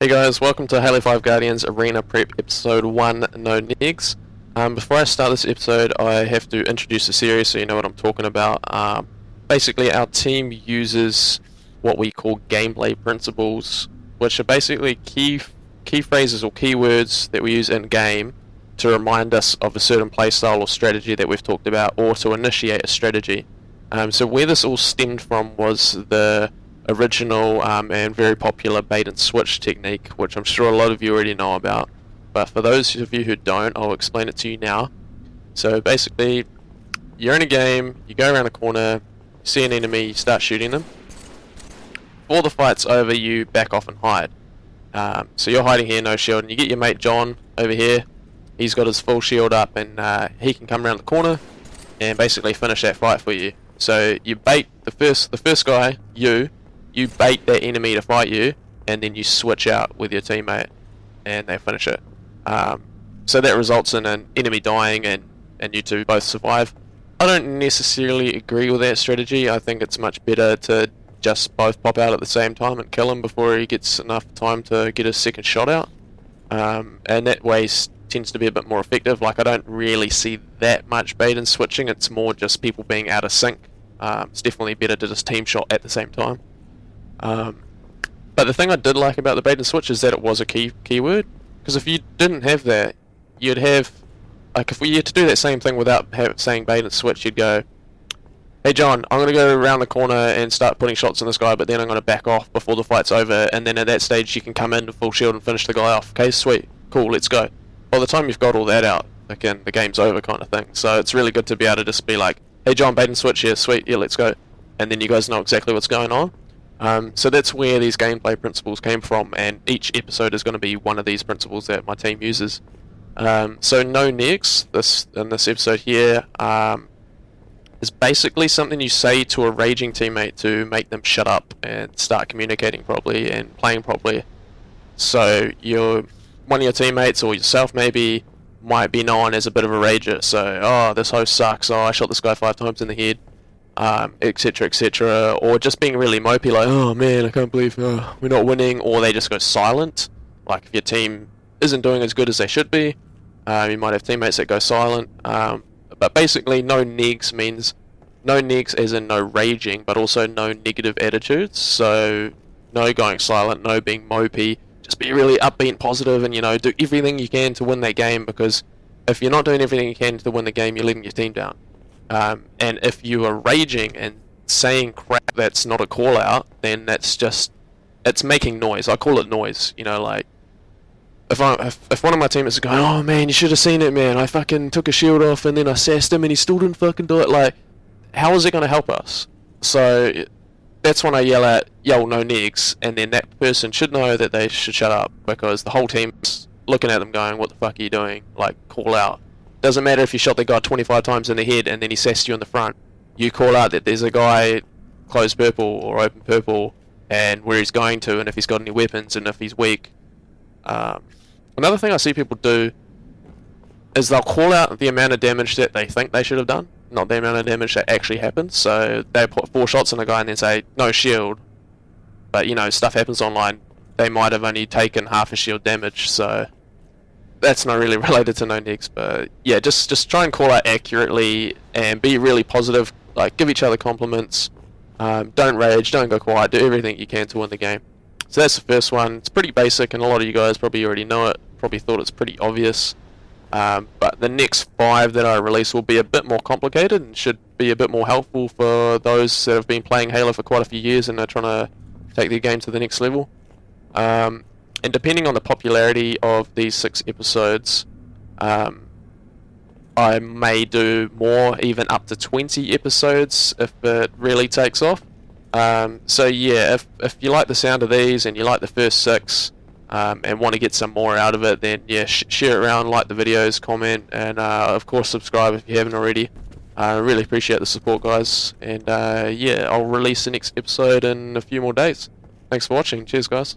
Hey guys, welcome to Halo 5 Guardians Arena Prep Episode 1, No Negs. Before I start this episode, I have to introduce the series so you know what I'm talking about. Basically, our team uses what we call gameplay principles, which are basically key phrases or keywords that we use in-game to remind us of a certain playstyle or strategy that we've talked about, or to initiate a strategy. So where this all stemmed from was the original and very popular bait and switch technique, which I'm sure a lot of you already know about, but for those of you who don't, I'll explain it to you now. So basically, you're in a game, you go around a corner, you see an enemy, you start shooting them. Before the fight's over, you back off and hide. So you're hiding here, no shield, and you get your mate John over here. He's got his full shield up, and he can come around the corner and basically finish that fight for you. So you bait the first guy, you bait that enemy to fight you, and then you switch out with your teammate, and they finish it. So that results in an enemy dying, and you two both survive. I don't necessarily agree with that strategy. I think it's much better to just both pop out at the same time and kill him before he gets enough time to get his second shot out. And that way tends to be a bit more effective. Like, I don't really see that much bait and switching. It's more just people being out of sync. It's definitely better to just team shot at the same time. But the thing I did like about the bait and switch is that it was a keyword, because if you didn't have that, you'd have, like, if we had to do that same thing without saying bait and switch, you'd go, hey John, I'm going to go around the corner and start putting shots on this guy, but then I'm going to back off before the fight's over, and then at that stage you can come in to full shield and finish the guy off. Okay, sweet, cool, let's go. By the time you've got all that out, again, the game's over kind of thing. So it's really good to be able to just be like, hey John, bait and switch, yeah, sweet, yeah, let's go. And then you guys know exactly what's going on. So that's where these gameplay principles came from, and each episode is going to be one of these principles that my team uses. So no negs, in this episode here, is basically something you say to a raging teammate to make them shut up and start communicating properly and playing properly. So one of your teammates, or yourself maybe, might be known as a bit of a rager. So, oh, this host sucks, oh, I shot this guy 5 times in the head. Etc, etc, or just being really mopey, like, oh man, I can't believe we're not winning, or they just go silent. Like, if your team isn't doing as good as they should be, you might have teammates that go silent. But basically, no negs means no negs as in no raging, but also no negative attitudes. So no going silent, no being mopey. Just be really upbeat and positive, and do everything you can to win that game, because if you're not doing everything you can to win the game, you're letting your team down. And if you are raging and saying crap that's not a call out, then it's making noise. I call it noise. Like, if one of my teammates is going, oh man, you should have seen it, man, I fucking took a shield off and then I sassed him and he still didn't fucking do it, like, how is it going to help us? So that's when I yell no negs, and then that person should know that they should shut up, because the whole team's looking at them going, what the fuck are you doing? Like, call out. Doesn't matter if you shot the guy 25 times in the head and then he sassed you in the front. You call out that there's a guy closed purple or open purple, and where he's going to, and if he's got any weapons, and if he's weak. Another thing I see people do is they'll call out the amount of damage that they think they should have done, not the amount of damage that actually happens. So they put 4 shots on a guy and then say, no shield. But stuff happens online. They might have only taken half a shield damage, so that's not really related to no negs. But yeah, just try and call out accurately and be really positive. Like, give each other compliments. Don't rage, don't go quiet, do everything you can to win the game. So that's the first one. It's pretty basic, and a lot of you guys probably already know it, probably thought it's pretty obvious. But the next 5 that I release will be a bit more complicated and should be a bit more helpful for those that have been playing Halo for quite a few years and are trying to take their game to the next level. And depending on the popularity of these 6 episodes, I may do more, even up to 20 episodes if it really takes off. So yeah, if you like the sound of these and you like the first 6 and want to get some more out of it, then yeah, share it around, like the videos, comment, and of course subscribe if you haven't already. I really appreciate the support, guys, and yeah, I'll release the next episode in a few more days. Thanks for watching. Cheers, guys.